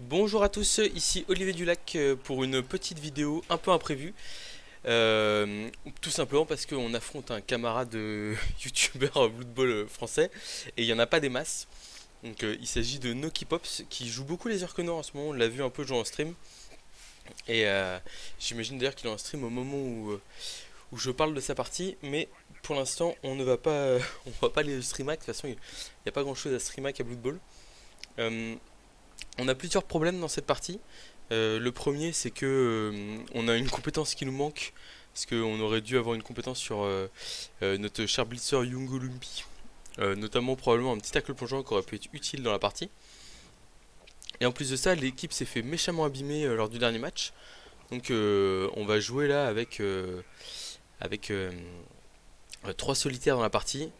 Bonjour à tous, ici Olivier Dulac pour une petite vidéo un peu imprévue. Tout simplement parce qu'on affronte un camarade youtubeur Blood Bowl français et il n'y en a pas des masses. Donc il s'agit de Noki Pops qui joue beaucoup les Arcanors en ce moment, on l'a vu un peu jouer en stream. Et j'imagine d'ailleurs qu'il est en stream au moment où je parle de sa partie, mais pour l'instant on ne va pas, on va pas les streamac, de toute façon il n'y a pas grand chose à streamac à Blood Bowl. Euh, on a plusieurs problèmes dans cette partie. Le premier, c'est que on a une compétence qui nous manque, parce qu'on aurait dû avoir une compétence sur notre cher blitzer Yungo Lumpi, notamment probablement un petit tackle plongeant qui aurait pu être utile dans la partie. Et en plus de ça, l'équipe s'est fait méchamment abîmer lors du dernier match, donc on va jouer là avec 3 solitaires dans la partie,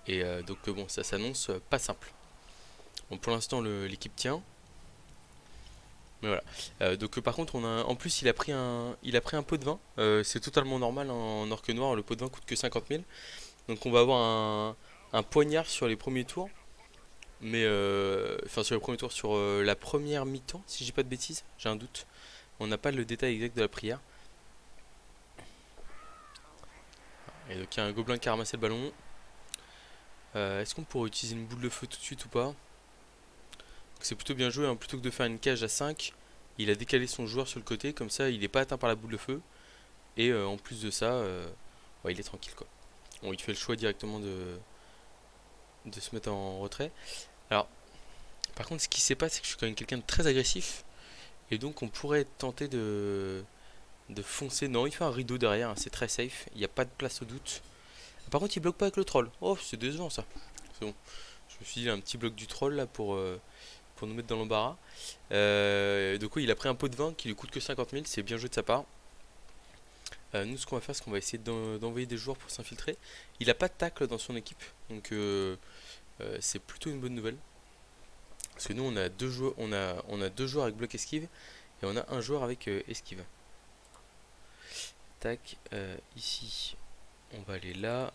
et donc bon, ça s'annonce pas simple. Bon, pour l'instant, l'équipe tient. Mais voilà. Donc par contre, en plus il a pris un pot de vin. C'est totalement normal en orque noir. Le pot de vin coûte que 50 000. Donc on va avoir un poignard sur les premiers tours. Mais enfin sur les premiers tours, sur la première mi-temps, si j'ai pas de bêtises, j'ai un doute. On n'a pas le détail exact de la prière. Et donc il y a un gobelin qui a ramassé le ballon. Est-ce qu'on pourrait utiliser une boule de feu tout de suite ou pas? C'est plutôt bien joué, hein. Plutôt que de faire une cage à 5, il a décalé son joueur sur le côté, comme ça il n'est pas atteint par la boule de feu. Et en plus de ça, ouais, il est tranquille quoi. Bon, il fait le choix directement de se mettre en retrait. Alors, par contre, ce qui s'est passé, c'est que je suis quand même quelqu'un de très agressif. Et donc, on pourrait tenter de foncer. Non, il fait un rideau derrière, hein, c'est très safe. Il n'y a pas de place au doute. Par contre, il bloque pas avec le troll. Oh, c'est décevant ça. C'est bon. Je me suis dit, il a un petit bloc du troll là pour nous mettre dans l'embarras. Donc, oui, il a pris un pot de vin qui lui coûte que 50 000. C'est bien joué de sa part. Nous, ce qu'on va faire, c'est qu'on va essayer d'envoyer des joueurs pour s'infiltrer. Il n'a pas de tacle dans son équipe, donc c'est plutôt une bonne nouvelle. Parce que nous, on a deux joueurs avec bloc esquive et on a un joueur avec esquive. Tac, ici, on va aller là.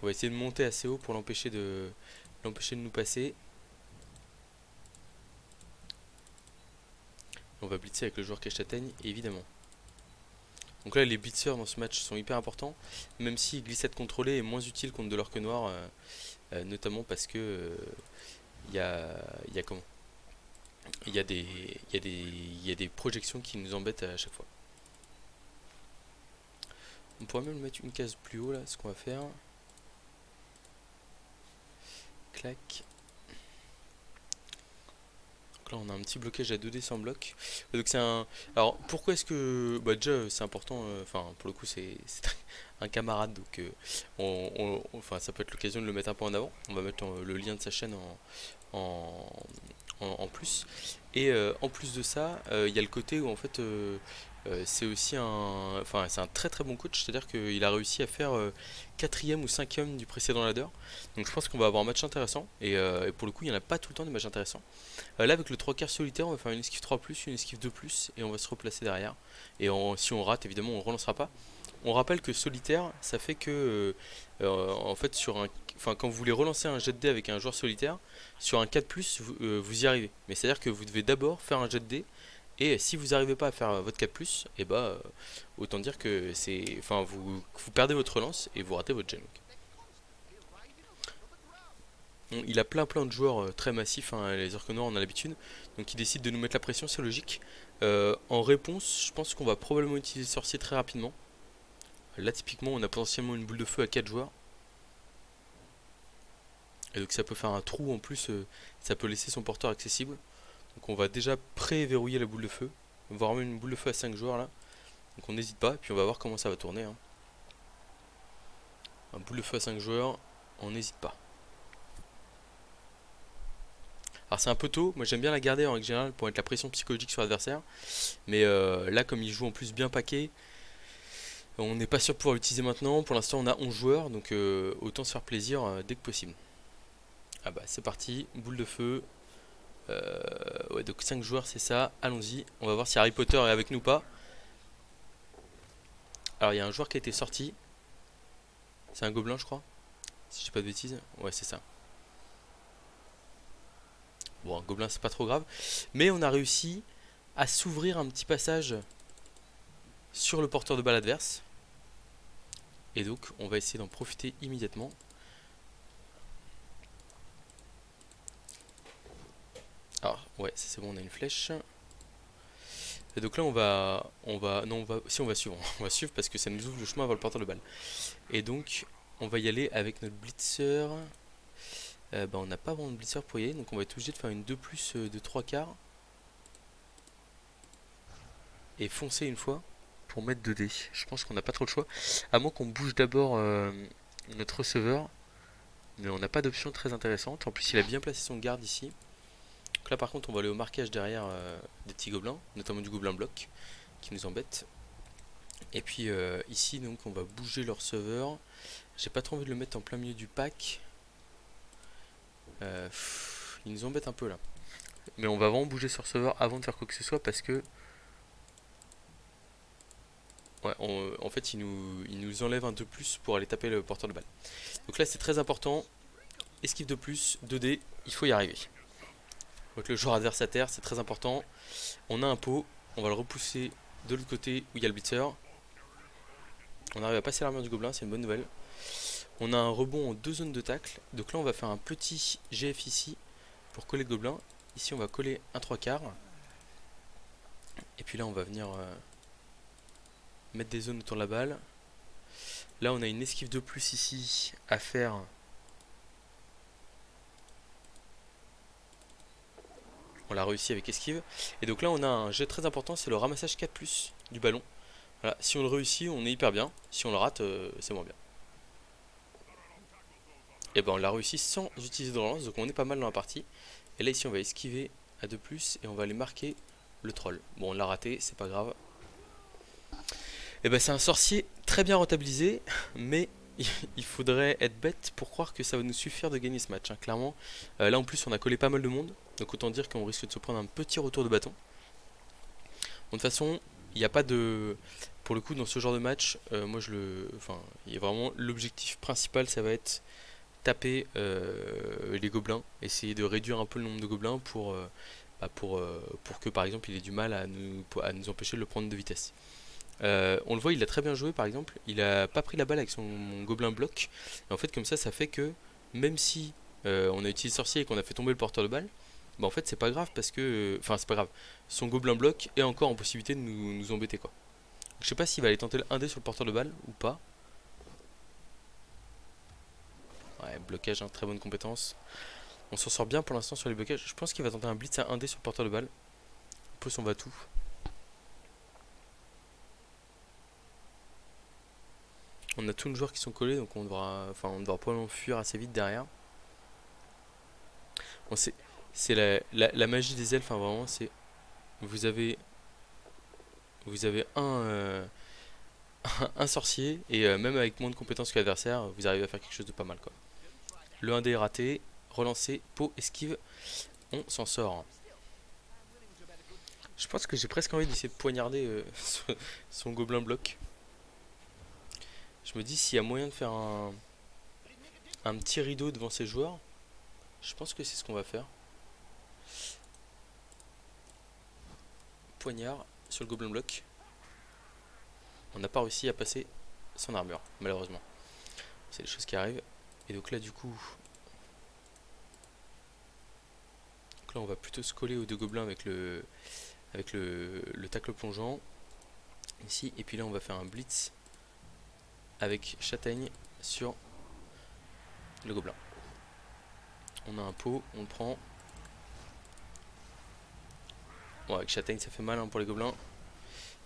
On va essayer de monter assez haut pour l'empêcher de nous passer. On va blitzer avec le joueur cache-tâtaigne, évidemment. Donc là, les blitzers dans ce match sont hyper importants, même si glissade contrôlée est moins utile contre de l'orque noir, notamment parce que il y a comment il y a des projections qui nous embêtent à chaque fois. On pourrait même mettre une case plus haut là, ce qu'on va faire. Clac. Donc là on a un petit blocage à 2D sans bloc. Donc c'est un. Alors pourquoi est-ce que. Bah déjà c'est important, enfin pour le coup c'est un camarade donc enfin ça peut être l'occasion de le mettre un peu en avant. On va mettre le lien de sa chaîne en, en plus. Et en plus de ça, il y a le côté où en fait c'est aussi enfin c'est un très très bon coach, c'est-à-dire qu'il a réussi à faire quatrième ou cinquième du précédent ladder. Donc je pense qu'on va avoir un match intéressant. Et pour le coup, il n'y en a pas tout le temps des matchs intéressants. Là, avec le 3 quarts solitaire, on va faire une esquive 3+, une esquive 2+, et on va se replacer derrière. Et si on rate, évidemment, on ne relancera pas. On rappelle que solitaire, ça fait que, en fait, enfin, quand vous voulez relancer un jet de dé avec un joueur solitaire, sur un 4+, vous y arrivez. Mais c'est-à-dire que vous devez d'abord faire un jet de dé, et si vous n'arrivez pas à faire votre 4+, et bah, autant dire que enfin, vous perdez votre relance et vous ratez votre jet. Il a plein de joueurs très massifs, hein, les Orques Noirs on a l'habitude, donc il décide de nous mettre la pression, c'est logique. En réponse, je pense qu'on va probablement utiliser Sorcier très rapidement. Là typiquement on a potentiellement une boule de feu à 4 joueurs. Et donc ça peut faire un trou en plus, ça peut laisser son porteur accessible. Donc on va déjà pré-verrouiller la boule de feu, voire même une boule de feu à 5 joueurs là. Donc on n'hésite pas, et puis on va voir comment ça va tourner, hein. Un boule de feu à 5 joueurs, on n'hésite pas. Alors c'est un peu tôt, moi j'aime bien la garder en règle générale pour mettre la pression psychologique sur l'adversaire. Mais là comme il joue en plus bien paquet, on n'est pas sûr de pouvoir l'utiliser maintenant. Pour l'instant on a 11 joueurs, donc autant se faire plaisir dès que possible. Ah bah c'est parti, boule de feu. Ouais donc 5 joueurs c'est ça, allons-y. On va voir si Harry Potter est avec nous ou pas. Alors il y a un joueur qui a été sorti. C'est un gobelin je crois. Si je dis pas de bêtises. Ouais c'est ça. Bon, un gobelin c'est pas trop grave. Mais on a réussi à s'ouvrir un petit passage sur le porteur de balle adverse. Et donc on va essayer d'en profiter immédiatement. Alors ouais, ça c'est bon, on a une flèche. Et donc là si on va suivre, on va suivre parce que ça nous ouvre le chemin vers le porteur de balle. Et donc on va y aller avec notre blitzer. Bah, on n'a pas vraiment de blitzer pour y aller, donc on va être obligé de faire une 2 plus de 3 quarts. Et foncer une fois pour mettre 2 dés. Je pense qu'on n'a pas trop le choix. À moins qu'on bouge d'abord notre receveur. Mais on n'a pas d'option très intéressante. En plus il a bien placé son garde ici. Donc là par contre on va aller au marquage derrière des petits gobelins, notamment du gobelin bloc qui nous embête. Et puis ici donc on va bouger le receveur. J'ai pas trop envie de le mettre en plein milieu du pack. Il nous embête un peu là. Mais on va vraiment bouger ce receveur avant de faire quoi que ce soit parce que ouais, en fait il nous enlève un 2 plus pour aller taper le porteur de balle. Donc là c'est très important. Esquive de plus, 2D, il faut y arriver. Donc le joueur adverse à terre, c'est très important. On a un pot, on va le repousser de l'autre côté où il y a le blitzer. On arrive à passer l'armure du gobelin, c'est une bonne nouvelle. On a un rebond en 2 zones de tacle. Donc là on va faire un petit GF ici pour coller le gobelin. Ici on va coller un 3 quarts. Et puis là on va venir mettre des zones autour de la balle. Là on a une esquive de plus ici à faire. On l'a réussi avec esquive. Et donc là on a un jet très important, c'est le ramassage 4+, du ballon. Voilà, si on le réussit, on est hyper bien. Si on le rate, c'est moins bien. Et ben on l'a réussi sans utiliser de relance, donc on est pas mal dans la partie. Et là ici on va esquiver à 2+, et on va aller marquer le troll. Bon on l'a raté, c'est pas grave. Et ben c'est un sorcier très bien rentabilisé, mais il faudrait être bête pour croire que ça va nous suffire de gagner ce match, hein, clairement. Là en plus on a collé pas mal de monde, donc autant dire qu'on risque de se prendre un petit retour de bâton. Bon, de toute façon, il n'y a pas de... Pour le coup, dans ce genre de match, moi je le... Enfin, il y a vraiment l'objectif principal, ça va être taper les gobelins, essayer de réduire un peu le nombre de gobelins pour que par exemple il ait du mal à nous empêcher de le prendre de vitesse. On le voit, il a très bien joué par exemple, il a pas pris la balle avec son gobelin bloc, et en fait comme ça fait que même si on a utilisé sorcier et qu'on a fait tomber le porteur de balle, bah en fait c'est pas grave parce que, enfin c'est pas grave, son gobelin bloc est encore en possibilité de nous embêter quoi. Donc, je sais pas s'il va aller tenter le 1D sur le porteur de balle ou pas. Ouais, blocage, hein, très bonne compétence. On s'en sort bien pour l'instant sur les blocages. Je pense qu'il va tenter un blitz à 1D sur le porteur de balle. On pose son va-tout. On a tous nos joueurs qui sont collés, donc on devra probablement fuir assez vite derrière. Bon, c'est la magie des elfes, hein, vraiment. C'est vous avez un sorcier et même avec moins de compétences que l'adversaire, vous arrivez à faire quelque chose de pas mal quoi. Le 1D est raté, relancé, pot, esquive, on s'en sort. Je pense que j'ai presque envie d'essayer de poignarder son gobelin bloc. Je me dis s'il y a moyen de faire un petit rideau devant ses joueurs, je pense que c'est ce qu'on va faire. Poignard sur le gobelin bloc. On n'a pas réussi à passer son armure, malheureusement. C'est des choses qui arrivent. Et donc là du coup... Donc là on va plutôt se coller aux deux gobelins avec le tacle plongeant. Ici, et puis là on va faire un blitz avec châtaigne sur le gobelin. On a un pot, on le prend. Bon, avec châtaigne ça fait mal hein, pour les gobelins,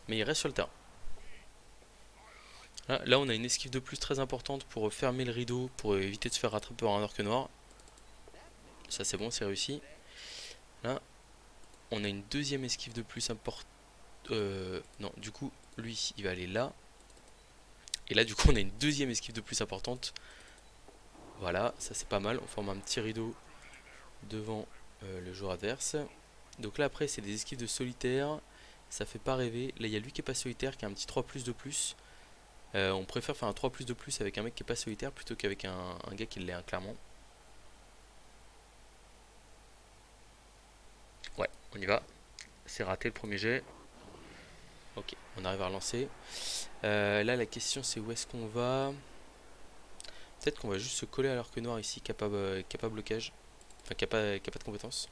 mais il reste sur le terrain. Là on a une esquive de plus très importante pour fermer le rideau, pour éviter de se faire rattraper par un orque noir. Ça c'est bon, c'est réussi. Là on a une deuxième esquive de plus importante. Non, du coup lui il va aller là. Et là du coup on a une deuxième esquive de plus importante. Voilà, ça c'est pas mal. On forme un petit rideau devant le joueur adverse. Donc là après c'est des esquives de solitaire. Ça fait pas rêver. Là il y a lui qui est pas solitaire qui a un petit 3+ de plus. On préfère faire un 3+ de plus avec un mec qui est pas solitaire plutôt qu'avec un gars qui l'est clairement. On y va. C'est raté le premier jet. Ok, on arrive à relancer. Là, la question c'est où est-ce qu'on va. Peut-être qu'on va juste se coller à l'arc noir ici, qui a pas blocage. Enfin, qui a pas de compétence.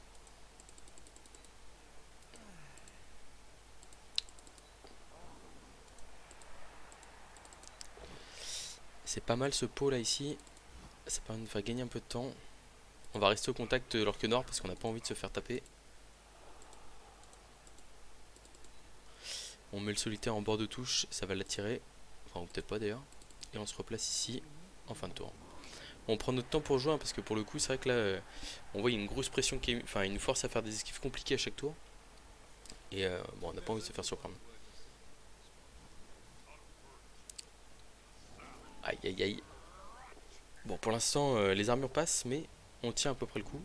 C'est pas mal ce pot là ici. Ça permet de nous faire gagner un peu de temps. On va rester au contact de l'orque noir parce qu'on n'a pas envie de se faire taper. On met le solitaire en bord de touche, ça va l'attirer. Enfin, ou peut-être pas d'ailleurs. Et on se replace ici en fin de tour. On prend notre temps pour jouer hein, parce que pour le coup, c'est vrai que là, on voit une grosse pression qui est. Enfin, il nous force à faire des esquives compliquées à chaque tour. Et bon, on n'a pas envie de se faire surprendre. Aïe aïe aïe. Bon, pour l'instant, les armures passent, mais on tient à peu près le coup.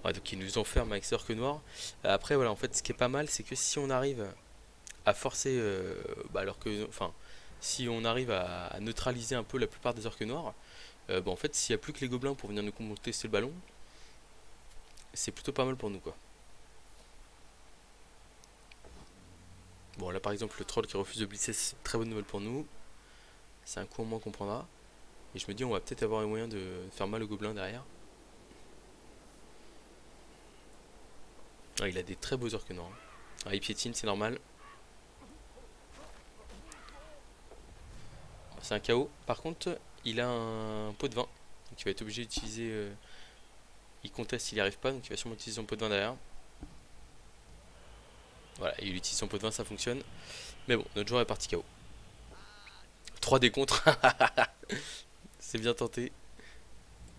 Ouais, donc ils nous enferment avec ces orques noirs. Après, voilà, en fait, ce qui est pas mal, c'est que si on arrive à forcer, alors que, enfin, si on arrive à neutraliser un peu la plupart des orques noirs, en fait, s'il n'y a plus que les gobelins pour venir nous contester le ballon, c'est plutôt pas mal pour nous, quoi. Bon, là, par exemple, le troll qui refuse de blitzer, c'est une très bonne nouvelle pour nous. C'est un coup en moins qu'on prendra. Et je me dis, on va peut-être avoir un moyen de faire mal aux gobelins derrière. Ah, il a des très beaux orques noirs. Ah, il piétine, c'est normal. C'est un KO. Par contre, il a un pot de vin. Donc il va être obligé d'utiliser. Il conteste, il n'y arrive pas, donc il va sûrement utiliser son pot de vin derrière. Voilà, il utilise son pot de vin, ça fonctionne. Mais bon, notre joueur est parti KO. 3D contre. C'est bien tenté.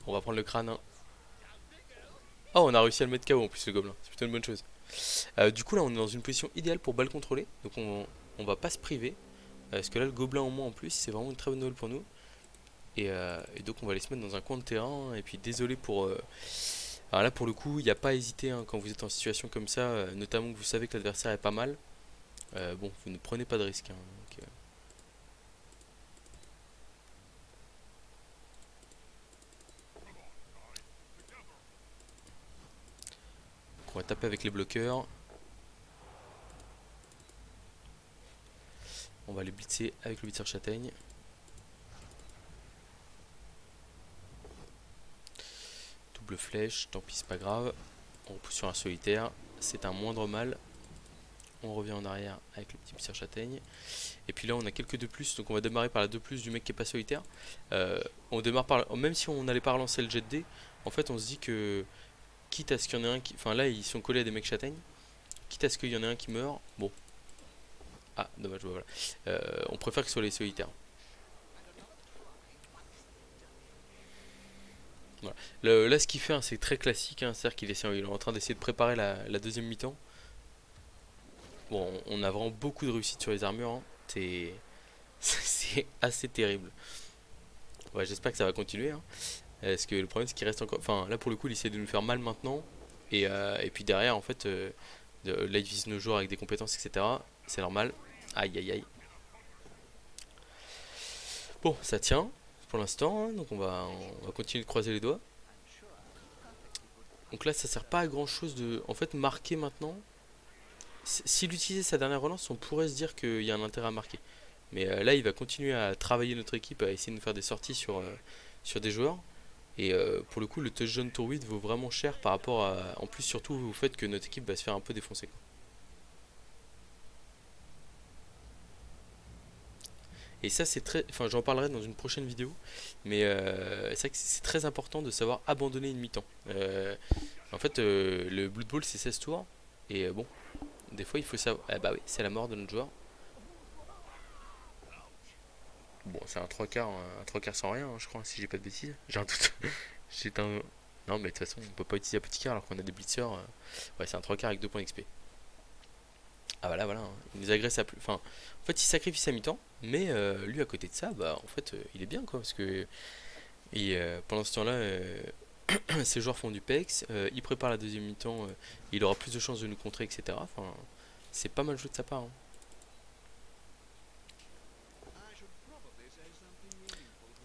On va prendre le crâne. Hein. Oh, on a réussi à le mettre KO en plus, le gobelin. C'est plutôt une bonne chose. Du coup, là, on est dans une position idéale pour balle contrôler. Donc on va pas se priver. Parce que là, le gobelin en moins en plus, c'est vraiment une très bonne nouvelle pour nous. Et donc, on va aller se mettre dans un coin de terrain. Et puis, désolé pour. Alors là, pour le coup, il n'y a pas à hésiter hein, quand vous êtes en situation comme ça, notamment que vous savez que l'adversaire est pas mal. Bon, vous ne prenez pas de risque. Hein, donc on va taper avec les bloqueurs. On va les blitzer avec le blitzer châtaigne. Double flèche, tant pis, c'est pas grave. On repousse sur un solitaire. C'est un moindre mal. On revient en arrière avec le petit blitzer châtaigne. Et puis là, on a quelques 2 plus. Donc on va démarrer par la 2 plus du mec qui est pas solitaire. On démarre par. Même si on n'allait pas relancer le jet de dés, en fait, on se dit que. Quitte à ce qu'il y en ait un qui. Enfin là, ils sont collés à des mecs châtaignes. Quitte à ce qu'il y en ait un qui meurt. Bon. Ah, dommage, voilà. On préfère que ce soit les solitaires. Voilà. Là, ce qu'il fait, hein, c'est très classique. Hein, c'est-à-dire il est en train d'essayer de préparer la deuxième mi-temps. Bon, on a vraiment beaucoup de réussite sur les armures. Hein. C'est assez terrible. Ouais, j'espère que ça va continuer. Hein. Parce que le problème, c'est qu'il reste encore. Enfin, là, pour le coup, il essaie de nous faire mal maintenant. Et puis derrière, en fait, là, il vise nos joueurs avec des compétences, etc. C'est normal. Aïe, aïe, aïe. Bon, ça tient pour l'instant. Hein, donc, on va continuer de croiser les doigts. Donc là, ça sert pas à grand chose de. En fait, marquer maintenant. S'il utilisait sa dernière relance, on pourrait se dire qu'il y a un intérêt à marquer. Mais là, il va continuer à travailler notre équipe, à essayer de nous faire des sorties sur des joueurs. Et pour le coup, le touchdown tour 8 vaut vraiment cher par rapport à. En plus, surtout au fait que notre équipe va se faire un peu défoncer. Quoi. Et ça, c'est très. Enfin, j'en parlerai dans une prochaine vidéo. Mais c'est vrai que c'est très important de savoir abandonner une mi-temps. En fait, le Blood Bowl, c'est 16 tours. Et bon, des fois, il faut savoir. Ah bah oui, c'est la mort de notre joueur. Bon, c'est un 3 quarts sans rien, hein, je crois, si j'ai pas de bêtises. J'ai un doute. J'ai un. Non, mais de toute façon, on peut pas utiliser un petit quart alors qu'on a des blitzers. Ouais, c'est un 3 quarts avec 2 points d'XP. Ah voilà, voilà. Hein. Il nous agresse à plus. Enfin, en fait, il sacrifie sa mi-temps, mais lui, à côté de ça, bah, en fait, il est bien, quoi, parce que pendant ce temps-là, ses joueurs font du PEX, il prépare la deuxième mi-temps, il aura plus de chances de nous contrer, etc. Enfin, c'est pas mal joué de sa part. Hein.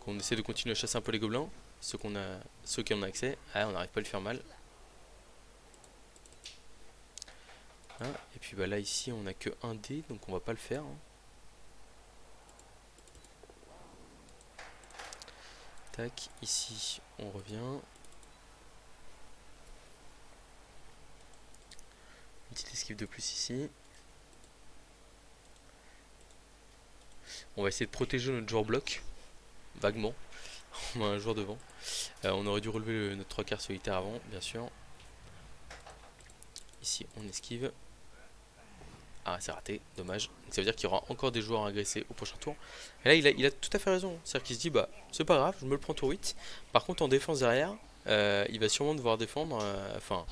On essaie de continuer à chasser un peu les gobelins, ceux qui en ont accès. Ah, on n'arrive pas à lui faire mal. Hein, et puis bah là ici on a que un dé, donc on va pas le faire. Hein. Tac, ici on revient. Une petite esquive de plus ici. On va essayer de protéger notre joueur bloc, vaguement. On a un joueur devant. On aurait dû relever notre 3 quarts solitaire avant, bien sûr. Ici on esquive. Ah, c'est raté, dommage. Donc ça veut dire qu'il y aura encore des joueurs à agresser au prochain tour. Et là, il a tout à fait raison. C'est-à-dire qu'il se dit, bah, c'est pas grave, je me le prends tour 8. Par contre, en défense derrière, il va sûrement devoir défendre. Enfin,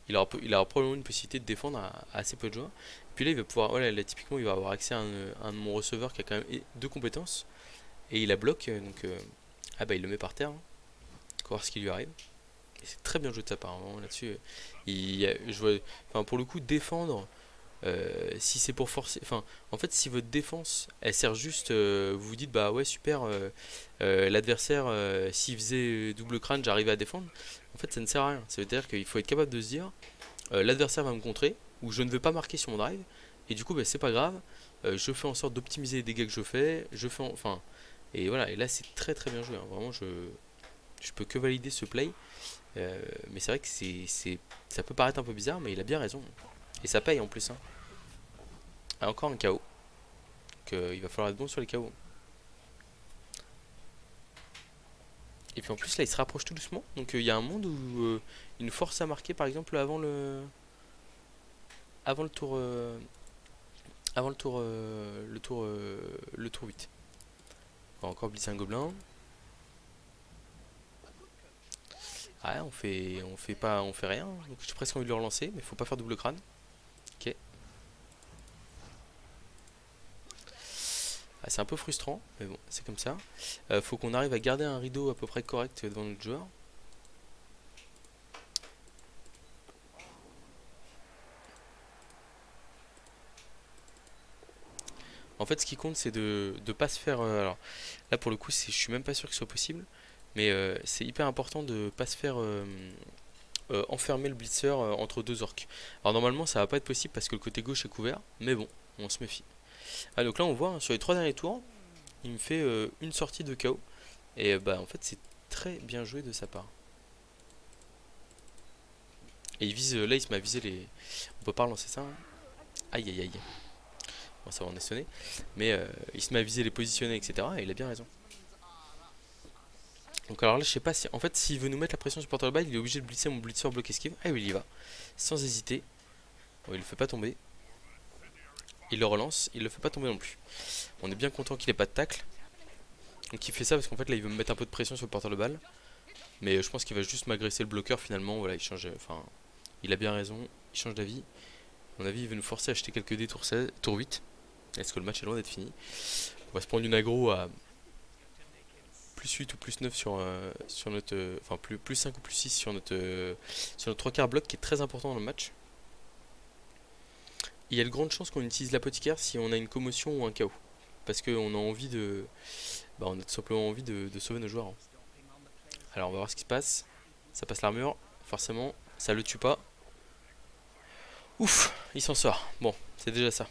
il aura probablement une possibilité de défendre à assez peu de joueurs. Puis là, il va pouvoir, voilà, là, typiquement, il va avoir accès à un de mon receveur qui a quand même deux compétences. Et il a bloc, donc, ah bah, il le met par terre. Hein. On va voir ce qui lui arrive. Et c'est très bien joué de sa part, hein, vraiment, là-dessus. Je vois, enfin, pour le coup, défendre. Si c'est pour forcer, enfin, en fait, si votre défense, elle sert juste, vous vous dites, bah ouais, super, l'adversaire, s'il faisait double crâne, j'arrivais à défendre. En fait, ça ne sert à rien. Ça veut dire qu'il faut être capable de se dire, l'adversaire va me contrer, ou je ne vais pas marquer sur mon drive, et du coup, bah, c'est pas grave. Je fais en sorte d'optimiser les dégâts que je fais, enfin, et voilà. Et là, c'est très très bien joué. Hein. Vraiment, je peux que valider ce play. Mais c'est vrai que ça peut paraître un peu bizarre, mais il a bien raison. Et ça paye en plus. Hein. Ah, encore un KO. Donc il va falloir être bon sur les KO. Et puis en plus là il se rapproche tout doucement. Donc il y a un monde où il nous force à marquer par exemple avant le tour avant le tour 8. On va encore blitzer un gobelin. Ah on fait rien. Donc j'ai presque envie de le relancer, mais faut pas faire double crâne. Ok. Ah, c'est un peu frustrant, mais bon, c'est comme ça. Faut qu'on arrive à garder un rideau à peu près correct devant notre joueur. En fait, ce qui compte, c'est de pas se faire. Alors, là, pour le coup, je suis même pas sûr que ce soit possible. Mais c'est hyper important de pas se faire enfermer le blitzer entre deux orques. Alors, normalement, ça va pas être possible parce que le côté gauche est couvert. Mais bon, on se méfie. Ah, donc là, on voit, hein, sur les trois derniers tours, il me fait une sortie de KO. Et bah, en fait, c'est très bien joué de sa part. Et il vise. Là, il se m'a visé les. On peut pas relancer ça. Hein. Aïe, aïe, aïe. Bon, ça va, on est sonné. Mais il se met à viser les positionnés, etc. Et il a bien raison. Donc alors là, je sais pas si... En fait, s'il veut nous mettre la pression sur le porteur de balle, il est obligé de blitzer mon blitzer bloc esquive. Ah oui, il y va. Sans hésiter. Bon, il le fait pas tomber. Il le relance. Il le fait pas tomber non plus. On est bien content qu'il ait pas de tacle. Donc il fait ça parce qu'en fait, là, il veut me mettre un peu de pression sur le porteur de balle. Mais je pense qu'il va juste m'agresser le bloqueur finalement. Voilà, il change... Enfin, il a bien raison. Il change d'avis. À mon avis, il veut nous forcer à acheter quelques dés tour 16, tour 8. Est-ce que le match est loin d'être fini? On va se prendre une aggro à plus 8 ou plus 9 sur notre. Enfin, plus 5 ou plus 6 sur notre 3 quarts bloc qui est très important dans le match. Il y a de grandes chances qu'on utilise l'apothicaire si on a une commotion ou un KO. Parce qu'on a envie de. Bah, on a tout simplement envie de sauver nos joueurs. Hein. Alors, on va voir ce qui se passe. Ça passe l'armure, forcément. Ça le tue pas. Ouf, il s'en sort. Bon, c'est déjà ça.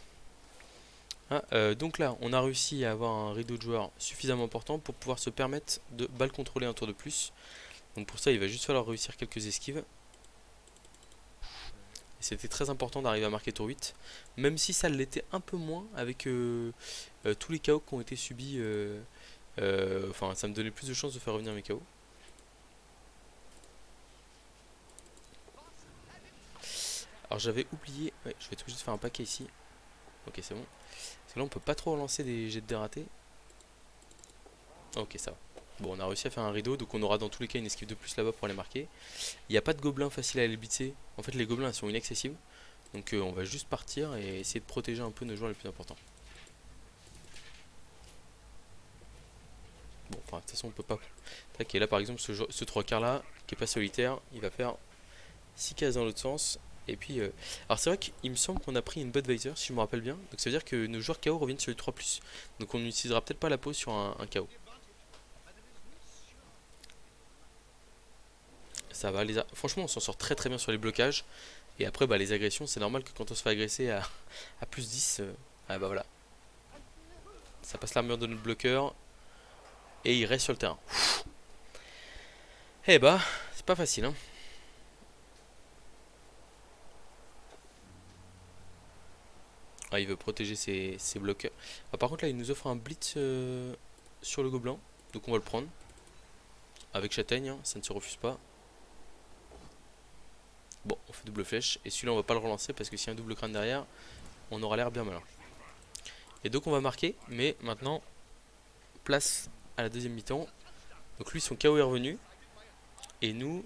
Ah, donc là, on a réussi à avoir un rideau de joueurs suffisamment important pour pouvoir se permettre de balle contrôler un tour de plus. Donc pour ça, il va juste falloir réussir quelques esquives. Et c'était très important d'arriver à marquer tour 8, même si ça l'était un peu moins avec tous les KO qui ont été subis. Enfin, ça me donnait plus de chances de faire revenir mes KO. Alors j'avais oublié, ouais, je vais être obligé de faire un paquet ici. Ok, c'est bon. Parce que là, on peut pas trop relancer des jets de dés ratés. Ok, ça va. Bon, on a réussi à faire un rideau, donc on aura dans tous les cas une esquive de plus là-bas pour les marquer. Il n'y a pas de gobelins faciles à les blitzer. En fait, les gobelins sont inaccessibles. Donc on va juste partir et essayer de protéger un peu nos joueurs les plus importants. Bon, enfin, de toute façon, on peut pas. Tac, et là, par exemple, ce 3 quarts là, qui est pas solitaire, il va faire 6 cases dans l'autre sens. Et puis, alors c'est vrai qu'il me semble qu'on a pris une Budweiser, si je me rappelle bien. Donc ça veut dire que nos joueurs KO reviennent sur les 3+. Donc on n'utilisera peut-être pas la pause sur un KO. Ça va, franchement, on s'en sort très très bien sur les blocages. Et après, bah, les agressions, c'est normal que quand on se fait agresser à plus 10, ah bah voilà, ça passe l'armure de notre bloqueur et il reste sur le terrain. Eh bah, c'est pas facile, hein. Ah, il veut protéger ses bloqueurs. Ah, par contre, là, il nous offre un blitz sur le gobelin. Donc on va le prendre. Avec châtaigne, hein, ça ne se refuse pas. Bon, on fait double flèche. Et celui-là, on va pas le relancer parce que s'il y a un double crâne derrière, on aura l'air bien malin. Et donc on va marquer. Mais maintenant, place à la deuxième mi-temps. Donc lui, son KO est revenu. Et nous,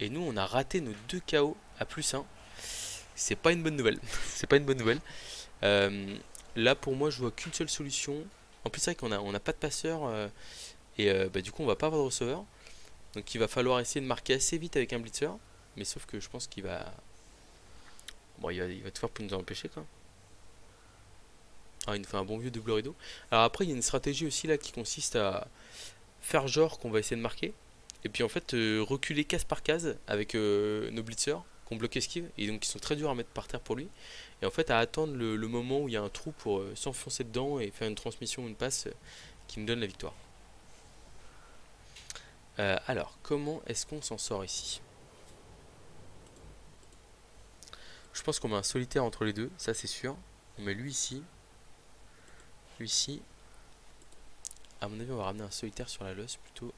on a raté nos 2 KO à +1. C'est pas une bonne nouvelle. C'est pas une bonne nouvelle. Euh, Là, pour moi, je vois qu'une seule solution. En plus, c'est vrai qu'on a pas de passeur. Bah, du coup, on va pas avoir de receveur. Donc, il va falloir essayer de marquer assez vite avec un blitzer. Mais sauf que je pense qu'il va. Bon, il va tout faire pour nous en empêcher, quoi. Ah, il nous fait un bon vieux double rideau. Alors, après, il y a une stratégie aussi là qui consiste à faire genre qu'on va essayer de marquer. Et puis, en fait, reculer case par case avec nos blitzers qu'on bloque esquive. Et donc, ils sont très durs à mettre par terre pour lui. Et en fait, à attendre le moment où il y a un trou pour s'enfoncer dedans et faire une transmission ou une passe qui me donne la victoire. Alors, comment est-ce qu'on s'en sort ici? Je pense qu'on met un solitaire entre les deux, ça c'est sûr. On met lui ici. Lui ici. À mon avis, on va ramener un solitaire sur la losse plutôt.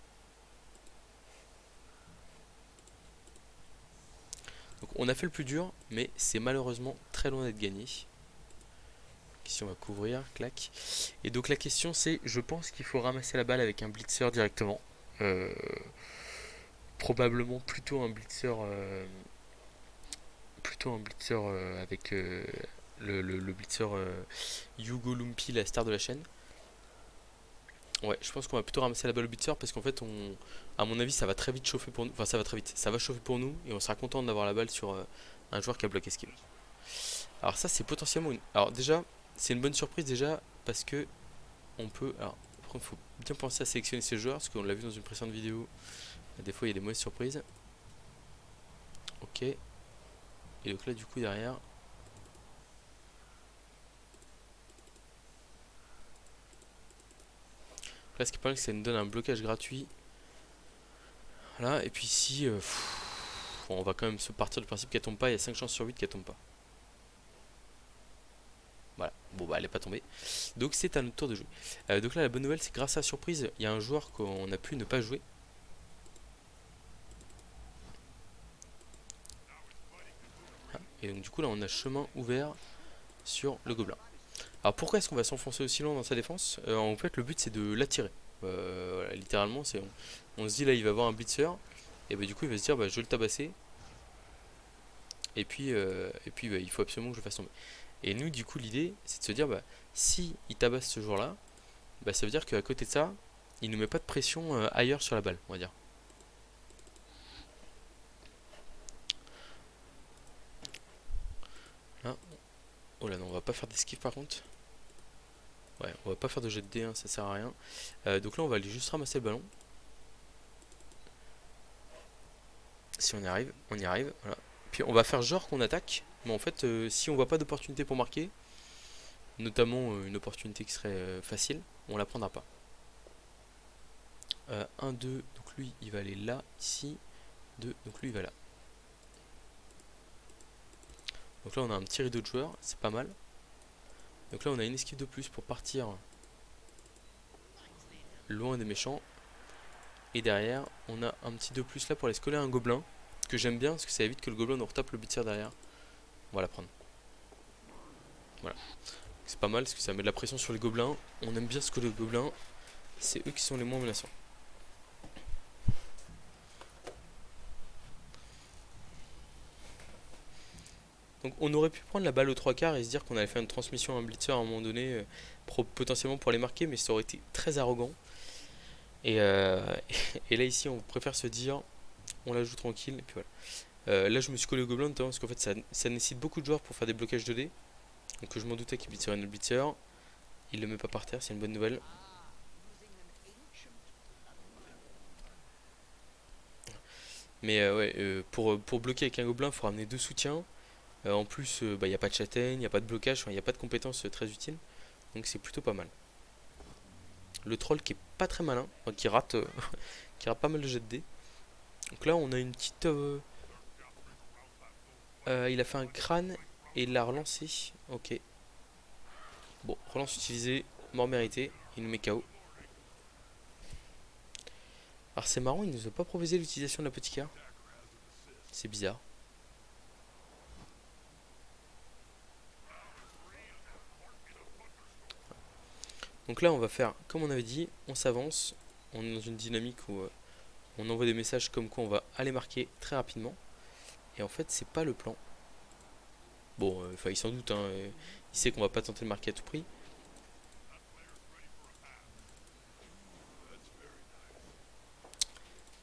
Donc on a fait le plus dur, mais c'est malheureusement très loin d'être gagné. Ici on va couvrir, clac. Et donc la question c'est, je pense qu'il faut ramasser la balle avec un blitzer directement. Euh, Probablement plutôt un blitzer avec le blitzer Yugo Lumpi, la star de la chaîne. Ouais, je pense qu'on va plutôt ramasser la balle au blitzer parce qu'en fait, à mon avis, ça va très vite chauffer pour nous. Enfin, ça va très vite. Ça va chauffer pour nous et on sera content d'avoir la balle sur un joueur qui a bloqué esquive. Alors ça, c'est potentiellement une. Alors déjà, c'est une bonne surprise déjà parce que on peut. Alors, après, il faut bien penser à sélectionner ces joueurs parce qu'on l'a vu dans une précédente vidéo. Des fois, il y a des mauvaises surprises. Ok. Et donc là, du coup, derrière. Là, ce qui est pas mal, c'est que ça nous donne un blocage gratuit. Voilà. Et puis ici, bon, on va quand même se partir du principe qu'elle tombe pas. Il y a 5 chances sur 8 qu'elle tombe pas. Voilà, bon bah elle est pas tombée. Donc c'est à notre tour de jouer. Donc là la bonne nouvelle c'est que grâce à la surprise, il y a un joueur qu'on a pu ne pas jouer. Ah, et donc du coup là on a chemin ouvert sur le gobelin. Alors pourquoi est-ce qu'on va s'enfoncer aussi loin dans sa défense? En fait le but c'est de l'attirer. Voilà, littéralement c'est on se dit là il va avoir un blitzer. Et bah du coup il va se dire bah je vais le tabasser. Et puis bah, il faut absolument que je le fasse tomber. Et nous du coup l'idée c'est de se dire bah si il tabasse ce joueur là, bah ça veut dire qu'à côté de ça, il ne met pas de pression ailleurs sur la balle, on va dire. Là. Oh là non, on va pas faire d'esquive par contre. Ouais, on va pas faire de jet de dés, hein, ça sert à rien. Donc là, on va aller juste ramasser le ballon. Si on y arrive, on y arrive. Voilà. Puis on va faire genre qu'on attaque. Mais en fait, si on voit pas d'opportunité pour marquer, notamment une opportunité qui serait facile, on la prendra pas. 1, 2, donc lui il va aller là, ici. 2, donc lui il va là. Donc là on a un petit rideau de joueurs, c'est pas mal. Donc là on a une esquive de plus pour partir loin des méchants. Et derrière on a un petit de plus là pour aller se coller à un gobelin. Que j'aime bien parce que ça évite que le gobelin nous retape le blitzer derrière. On va la prendre. Voilà. C'est pas mal parce que ça met de la pression sur les gobelins. On aime bien se coller aux gobelins. C'est eux qui sont les moins menaçants. Donc on aurait pu prendre la balle aux 3 quarts et se dire qu'on allait faire une transmission à un blitzer à un moment donné, potentiellement pour les marquer, mais ça aurait été très arrogant. Et, et là ici on préfère se dire on la joue tranquille et puis voilà. Là je me suis collé au gobelin notamment parce qu'en fait ça nécessite beaucoup de joueurs pour faire des blocages de dés. Donc je m'en doutais qu'il blitzerait notre blitzer. Il le met pas par terre, c'est une bonne nouvelle. Mais ouais, pour bloquer avec un gobelin, il faut ramener deux soutiens. En plus, il n'y a pas de châtaigne, il n'y a pas de blocage, il n'y a pas de compétences très utiles. Donc c'est plutôt pas mal. Le troll qui est pas très malin, qui rate, qui rate pas mal de jets de dés. Donc là, on a une petite. Il a fait un crâne et il l'a relancé. Ok. Bon, relance utilisée, mort méritée. Il nous met KO. Alors c'est marrant, il nous a pas proposé l'utilisation de l'apothicaire. C'est bizarre. Donc là, on va faire comme on avait dit, on s'avance. On est dans une dynamique où on envoie des messages comme quoi on va aller marquer très rapidement. Et en fait, c'est pas le plan. Bon, enfin, il s'en doute, hein, il sait qu'on va pas tenter de marquer à tout prix.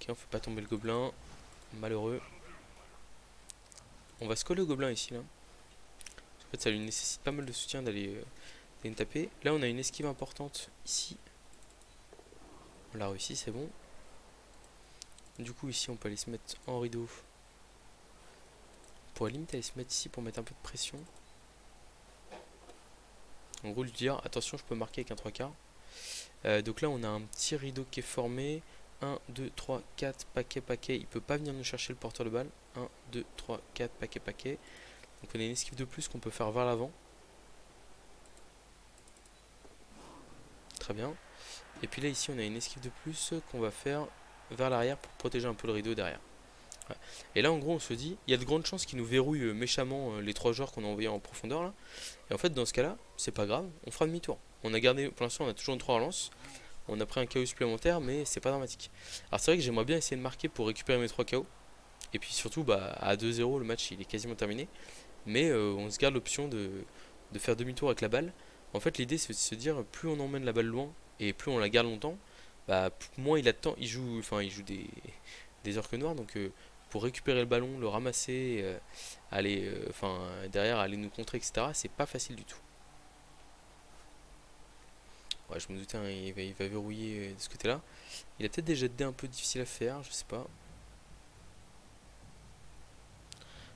Ok, on fait pas tomber le gobelin. Malheureux. On va se coller au gobelin ici, là. En fait, ça lui nécessite pas mal de soutien d'aller nous taper. Là, on a une esquive importante ici. On l'a réussi, c'est bon. Du coup, ici, on peut aller se mettre en rideau. On pourrait limite aller se mettre ici pour mettre un peu de pression. En gros, lui dire, attention, je peux marquer avec un 3 quarts. Donc là, on a un petit rideau qui est formé. 1, 2, 3, 4, paquet, paquet. Il peut pas venir nous chercher le porteur de balle. 1, 2, 3, 4, paquet, paquet. Donc on a une esquive de plus qu'on peut faire vers l'avant. Très bien. Et puis là, ici, on a une esquive de plus qu'on va faire vers l'arrière pour protéger un peu le rideau derrière. Ouais. Et là, en gros, on se dit, il y a de grandes chances qu'il nous verrouille méchamment les trois joueurs qu'on a envoyés en profondeur là. Et en fait, dans ce cas-là, c'est pas grave, on fera demi-tour. On a gardé, pour l'instant, on a toujours une 3 relances. On a pris un KO supplémentaire, mais c'est pas dramatique. Alors c'est vrai que j'aimerais bien essayer de marquer pour récupérer mes 3 KO. Et puis surtout, bah, à 2-0, le match il est quasiment terminé. Mais on se garde l'option de faire demi-tour avec la balle. En fait, l'idée c'est de se dire, plus on emmène la balle loin et plus on la garde longtemps, bah, moins il a de temps. Il joue des orques noirs, donc pour récupérer le ballon, le ramasser, aller, derrière aller nous contrer, etc. C'est pas facile du tout. Ouais, je me doutais, hein, il va verrouiller de ce côté-là. Il a peut-être des jets de dés un peu difficiles à faire, je sais pas.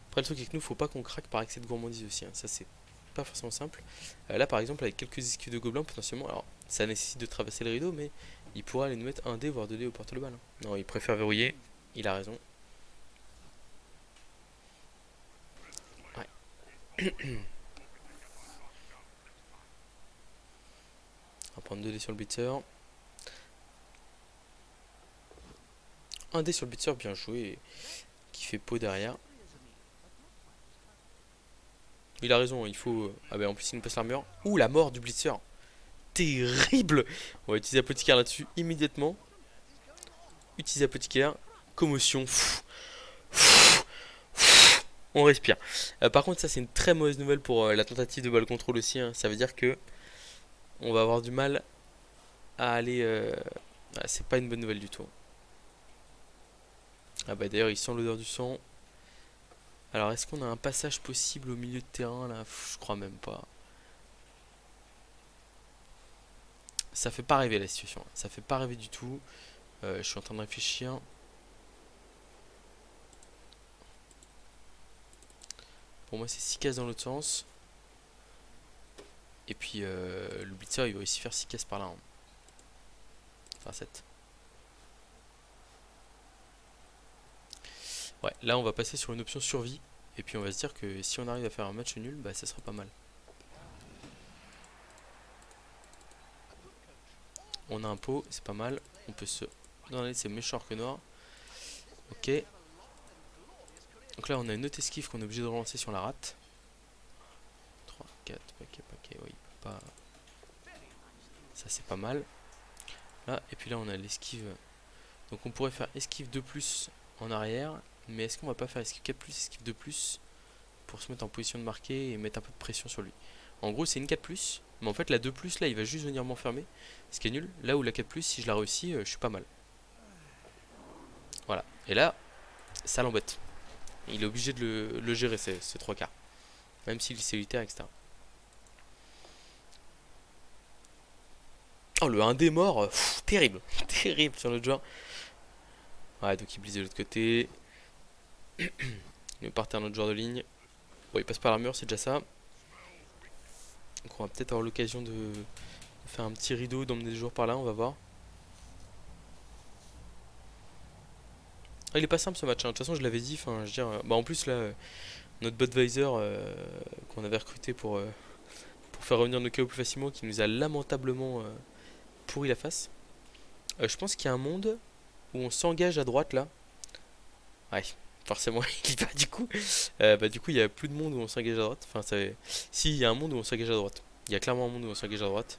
Après, le truc avec nous, faut pas qu'on craque par excès de gourmandise aussi, hein. Ça, c'est pas forcément simple. Là, par exemple, avec quelques esquives de gobelins, potentiellement, alors ça nécessite de traverser le rideau, mais il pourra aller nous mettre un dé, voire deux dés au porte le balle, hein. Non, il préfère verrouiller, il a raison. Ouais. On va prendre deux dés sur le blitzer. Un dé sur le blitzer, bien joué, qui fait peau derrière. Il a raison, il faut. Ah ben en plus il nous passe l'armure. Ouh, la mort du blitzer. Terrible. On va utiliser apothicaire là-dessus immédiatement. Utiliser apothicaire. Commotion. On respire. Par contre, ça c'est une très mauvaise nouvelle pour la tentative de balle contrôle aussi, hein. Ça veut dire que on va avoir du mal à aller. C'est pas une bonne nouvelle du tout. Ah bah d'ailleurs, il sent l'odeur du sang. Alors, est-ce qu'on a un passage possible au milieu de terrain là? Je crois même pas. Ça fait pas rêver la situation. Ça fait pas rêver du tout. Je suis en train de réfléchir. Pour moi, c'est 6 cases dans l'autre sens. Et puis, le blitzer, il va aussi faire 6 cases par là, hein. Enfin, 7. Ouais, là, on va passer sur une option survie. Et puis, on va se dire que si on arrive à faire un match nul, bah, ça sera pas mal. On a un pot, c'est pas mal. On peut se... Non, c'est méchant que noir. Ok. Donc là, on a une autre esquive qu'on est obligé de relancer si on la rate. 3, 4, paquet, paquet. Oui, il peut pas... Ça, c'est pas mal. Là, et puis là, on a l'esquive. Donc, on pourrait faire esquive 2 plus en arrière. Mais est-ce qu'on va pas faire esquive 4 plus, esquive 2 plus pour se mettre en position de marquer et mettre un peu de pression sur lui? En gros, c'est une 4 plus. Mais en fait, la 2 plus, là, il va juste venir m'enfermer. Ce qui est nul. Là où la 4 plus, si je la réussis, je suis pas mal. Voilà. Et là, ça l'embête. Il est obligé de le gérer, ces 3 quarts. Même s'il est solitaire, etc. Oh, le 1D mort, terrible. Terrible sur le joueur. Ouais, donc il blise de l'autre côté. Il nous partait un autre joueur de ligne. Bon, il passe par l'armure, c'est déjà ça. Donc on va peut-être avoir l'occasion de faire un petit rideau, d'emmener des joueurs par là, on va voir. Ah, il est pas simple ce match, hein. De toute façon je l'avais dit, enfin je veux dire, bah en plus là, notre Budweiser qu'on avait recruté pour faire revenir nos KO plus facilement, qui nous a lamentablement pourri la face. Je pense qu'il y a un monde où on s'engage à droite là. Ouais, forcément il y va du coup. Bah du coup il y a plus de monde où on s'engage à droite. Enfin ça, si il y a un monde où on s'engage à droite. Il y a clairement un monde où on s'engage à droite.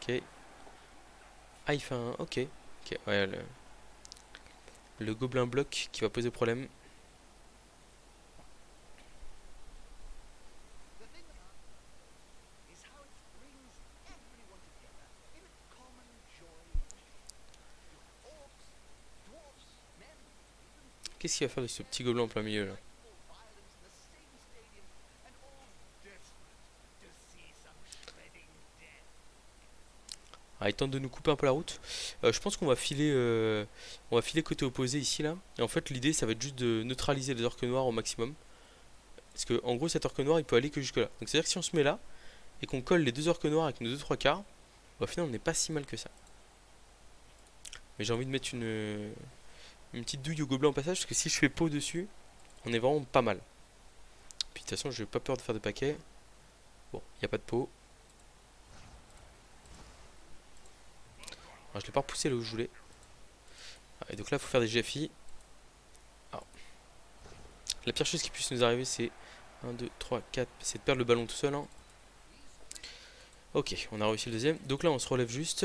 Ok. Ah il fait un... Ok. Ok, ouais, le gobelin bloc qui va poser problème. Qu'est-ce qu'il va faire de ce petit gobelin en plein milieu là? Ah, il tente de nous couper un peu la route. Je pense on va filer côté opposé ici là. Et en fait l'idée ça va être juste de neutraliser les orques noirs au maximum. Parce que en gros cet orque noir il peut aller que jusque là. Donc c'est à dire que si on se met là et qu'on colle les deux orques noirs avec nos deux trois quarts, bah, au final on n'est pas si mal que ça. Mais j'ai envie de mettre une petite douille au gobelin au passage parce que si je fais peau dessus, on est vraiment pas mal. Puis de toute façon j'ai pas peur de faire des paquets. Bon, il n'y a pas de peau. Alors, je l'ai pas repoussé là où je voulais. Ah, et donc là il faut faire des GFI. Alors, la pire chose qui puisse nous arriver c'est 1, 2, 3, 4, c'est de perdre le ballon tout seul, hein. Ok, on a réussi le deuxième. Donc là on se relève juste.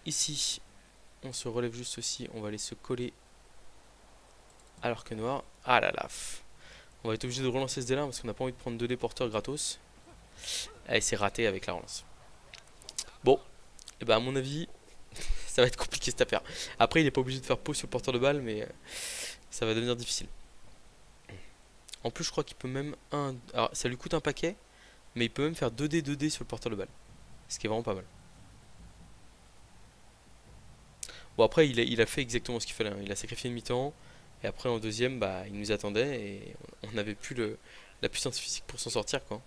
Ici on se relève juste aussi. On va aller se coller à l'arc noir. Ah là là. On va être obligé de relancer ce dé là parce qu'on n'a pas envie de prendre 2 dés porteurs gratos. Et c'est raté avec la relance. Bon, et ben à mon avis, ça va être compliqué cette affaire. Après, il n'est pas obligé de faire pause sur le porteur de balle, mais ça va devenir difficile. En plus, je crois qu'il peut même alors, ça lui coûte un paquet, mais il peut même faire 2D sur le porteur de balle. Ce qui est vraiment pas mal. Bon, après, il a fait exactement ce qu'il fallait, hein. Il a sacrifié une mi-temps. Et après, en deuxième, bah, il nous attendait et on n'avait plus la puissance physique pour s'en sortir, quoi.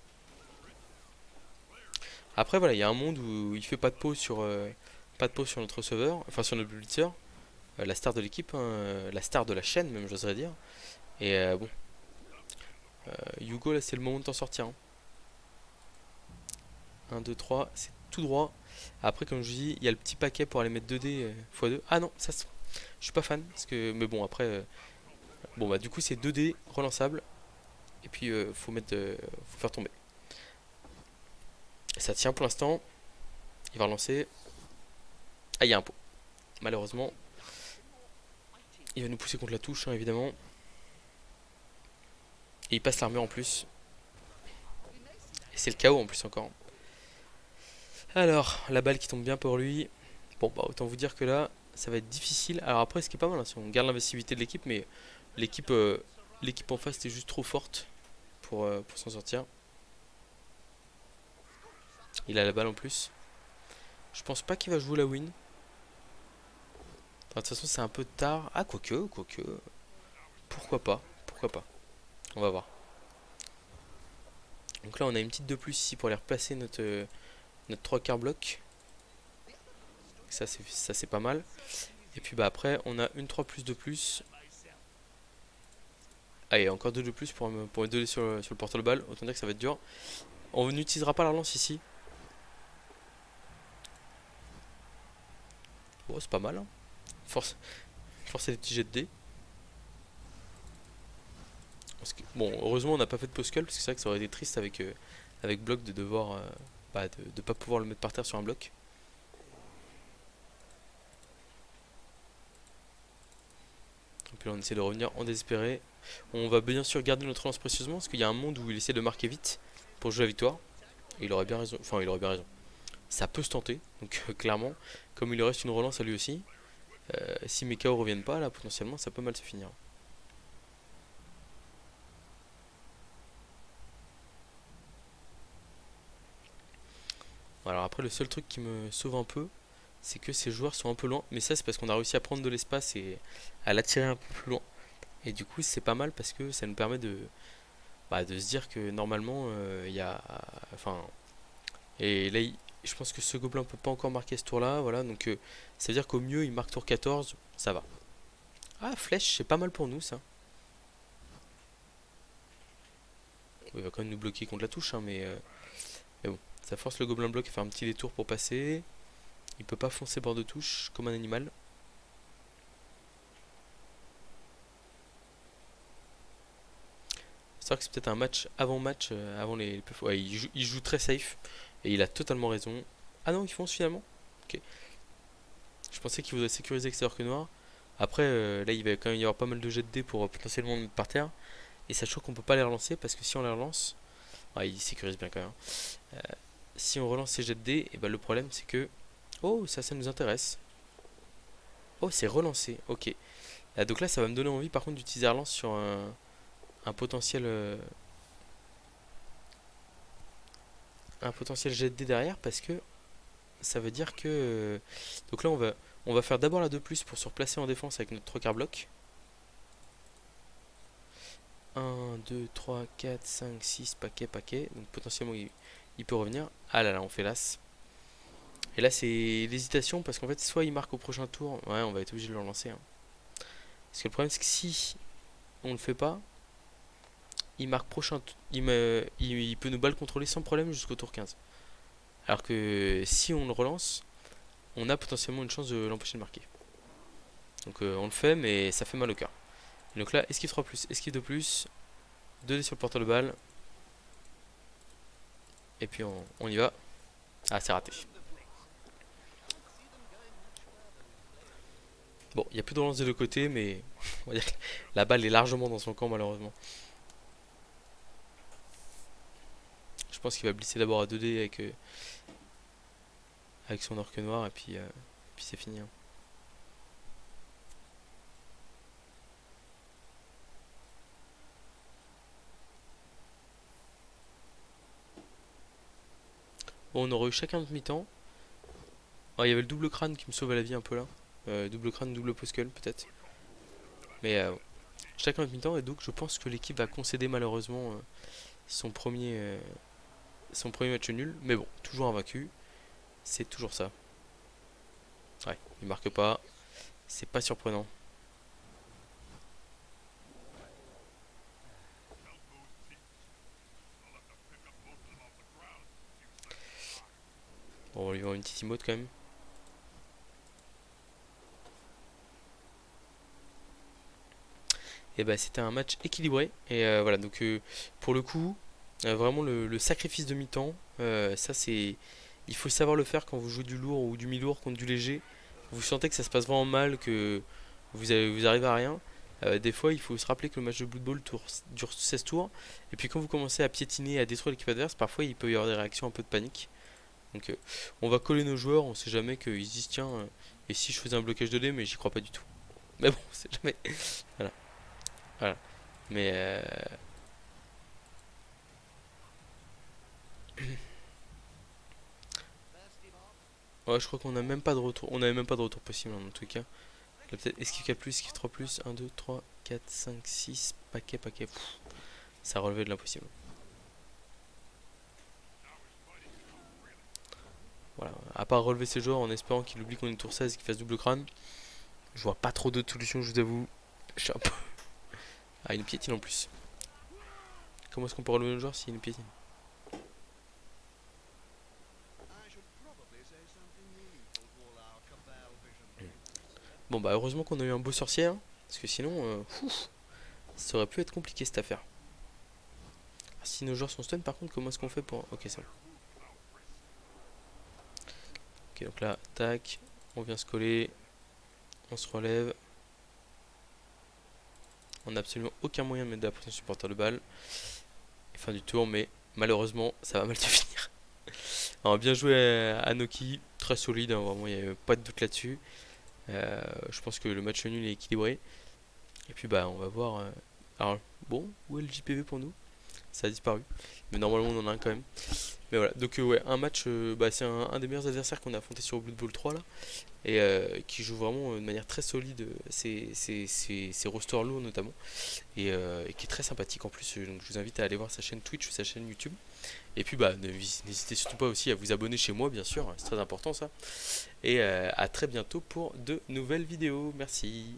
Après, voilà, il y a un monde où il fait pas de pause sur notre receveur, enfin sur notre blitzer, la star de l'équipe, hein, la star de la chaîne, même, j'oserais dire. Et bon, Hugo, là, c'est le moment de t'en sortir, hein. 1, 2, 3, c'est tout droit. Après, comme je dis, il y a le petit paquet pour aller mettre 2D x2. Ah non, je suis pas fan. Parce que, mais bon, après, bon, bah, du coup, c'est 2D relançable. Et puis, faut faire tomber. Ça tient pour l'instant. Il va relancer. Ah, il y a un pot. Malheureusement, il va nous pousser contre la touche, hein, évidemment. Et il passe l'armure en plus. Et c'est le chaos en plus encore. Alors, la balle qui tombe bien pour lui. Bon, bah autant vous dire que là, ça va être difficile. Alors après, ce qui est pas mal, hein, si on garde l'investivité de l'équipe, mais l'équipe l'équipe en face était juste trop forte pour s'en sortir. Il a la balle en plus. Je pense pas qu'il va jouer la win. Enfin, de toute façon, c'est un peu tard. Ah, quoique. Pourquoi pas? Pourquoi pas? On va voir. Donc là, on a une petite de plus ici pour aller replacer notre 3 quarts bloc. Ça, c'est pas mal. Et puis bah après, on a une 3 plus de plus. Allez, encore 2 de plus pour me donner sur le porteur de balle. Autant dire que ça va être dur. On n'utilisera pas la relance ici. Bon, c'est pas mal, hein. Force des petits jets de dés. Bon, heureusement, on n'a pas fait de post parce que c'est vrai que ça aurait été triste avec bloc de devoir. Bah, de pas pouvoir le mettre par terre sur un bloc. Et puis là, on essaie de revenir en désespéré. On va bien sûr garder notre relance précieusement parce qu'il y a un monde où il essaie de marquer vite pour jouer la victoire. Et il aurait bien raison. Enfin, il aurait bien raison. Ça peut se tenter. Donc, clairement, comme il lui reste une relance à lui aussi, si mes KO reviennent pas, là, potentiellement, ça peut mal se finir. Alors après, le seul truc qui me sauve un peu, c'est que ces joueurs sont un peu loin. Mais ça, c'est parce qu'on a réussi à prendre de l'espace et à l'attirer un peu plus loin. Et du coup, c'est pas mal parce que ça nous permet de se dire que normalement, il y a. Enfin. Et là, je pense que ce gobelin peut pas encore marquer ce tour-là. Voilà, donc ça veut dire qu'au mieux, il marque tour 14. Ça va. Ah, flèche, c'est pas mal pour nous ça. Il va quand même nous bloquer contre la touche, hein, mais bon. Ça force le gobelin bloc à faire un petit détour pour passer. Il peut pas foncer bord de touche comme un animal. C'est vrai que c'est peut-être un match avant match, avant les puffs. Ouais, il joue très safe et il a totalement raison. Ah non, il fonce finalement. Ok. Je pensais qu'il voudrait sécuriser avec ses orques noirs. Après, là, il va quand même y avoir pas mal de jets de dés pour potentiellement mettre par terre. Et sachant qu'on peut pas les relancer parce que si on les relance, ah, il sécurise bien quand même, hein. Si on relance ces jets de dés, et ben le problème c'est que oh ça nous intéresse. Oh c'est relancé. Ok. Donc là, ça va me donner envie par contre d'utiliser relance sur un potentiel un potentiel jet de dés derrière parce que ça veut dire que donc là on va faire d'abord la 2 plus pour se replacer en défense avec notre 3 quarts bloc. 1, 2, 3, 4, 5, 6, paquet. Donc potentiellement il peut revenir. Ah là là, on fait l'as. Et là c'est l'hésitation parce qu'en fait soit il marque au prochain tour. Ouais, on va être obligé de le relancer, hein. Parce que le problème c'est que si on le fait pas, il marque prochain il peut nous balle contrôler sans problème jusqu'au tour 15. Alors que si on le relance, on a potentiellement une chance de l'empêcher de marquer. Donc on le fait mais ça fait mal au cœur. Donc là, esquive 3 plus, esquive 2 plus, 2 dés sur le porteur de balle. Et puis on y va. Ah, c'est raté. Bon, il n'y a plus de relance des deux côtés, mais on va dire que la balle est largement dans son camp, malheureusement. Je pense qu'il va glisser d'abord à 2D avec son orque noir, et puis c'est fini, hein. Bon, on aurait eu chacun notre mi-temps. Ah, il y avait le double crâne qui me sauve la vie un peu là. Double crâne, double poscull peut-être. Mais chacun notre mi-temps, et donc je pense que l'équipe va concéder malheureusement son premier, euh, son premier match nul. Mais bon, toujours invaincu. C'est toujours ça. Ouais, il marque pas. C'est pas surprenant. Bon, on va lui voir une petite emote quand même. Et bah c'était un match équilibré. Et voilà, donc pour le coup, vraiment le sacrifice de mi-temps, ça c'est. Il faut savoir le faire quand vous jouez du lourd ou du mi-lourd contre du léger. Vous sentez que ça se passe vraiment mal, que vous arrivez à rien. Des fois, il faut se rappeler que le match de Blood Bowl dure 16 tours. Et puis quand vous commencez à piétiner, à détruire l'équipe adverse, parfois il peut y avoir des réactions un peu de panique. Donc on va coller nos joueurs, on sait jamais qu'ils se disent tiens, et si je faisais un blocage de dés, mais j'y crois pas du tout. Mais bon, c'est jamais. Voilà, voilà. Mais ouais, je crois qu'on a même pas de retour. On avait même pas de retour possible en tout cas. Là, peut-être esquive 4 plus, esquive 3 plus, 1, 2, 3, 4, 5, 6, paquet. Pff, ça relevait de l'impossible. Voilà. À part relever ses joueurs en espérant qu'il oublie qu'on est tour 16 et qu'il fasse double crâne, je vois pas trop d'autres solutions, je vous avoue. Je suis un peu. Ah, une piétine en plus. Comment est-ce qu'on peut relever nos joueurs s'il y a une piétine? Bon, bah, heureusement qu'on a eu un beau sorcier, hein, parce que sinon, ça aurait pu être compliqué cette affaire. Ah, si nos joueurs sont stun, par contre, comment est-ce qu'on fait pour. Ok, ça va. Ok, donc là, tac, on vient se coller, on se relève. On n'a absolument aucun moyen de mettre de la pression supporter de balle. Et fin du tour, mais malheureusement, ça va mal se finir. Alors, bien joué à Noki, très solide, hein, vraiment, il n'y a pas de doute là-dessus. Je pense que le match nul est équilibré. Et puis, bah, on va voir. Alors, bon, où est le JPV pour nous? ça a disparu. Mais normalement on en a un quand même. Mais voilà, donc ouais, un match, c'est un des meilleurs adversaires qu'on a affronté sur Blood Bowl 3 là, et qui joue vraiment de manière très solide ses rosters lourds notamment, et qui est très sympathique en plus. Donc je vous invite à aller voir sa chaîne Twitch ou sa chaîne YouTube. Et puis n'hésitez surtout pas aussi à vous abonner chez moi, bien sûr, c'est très important ça. Et à très bientôt pour de nouvelles vidéos. Merci.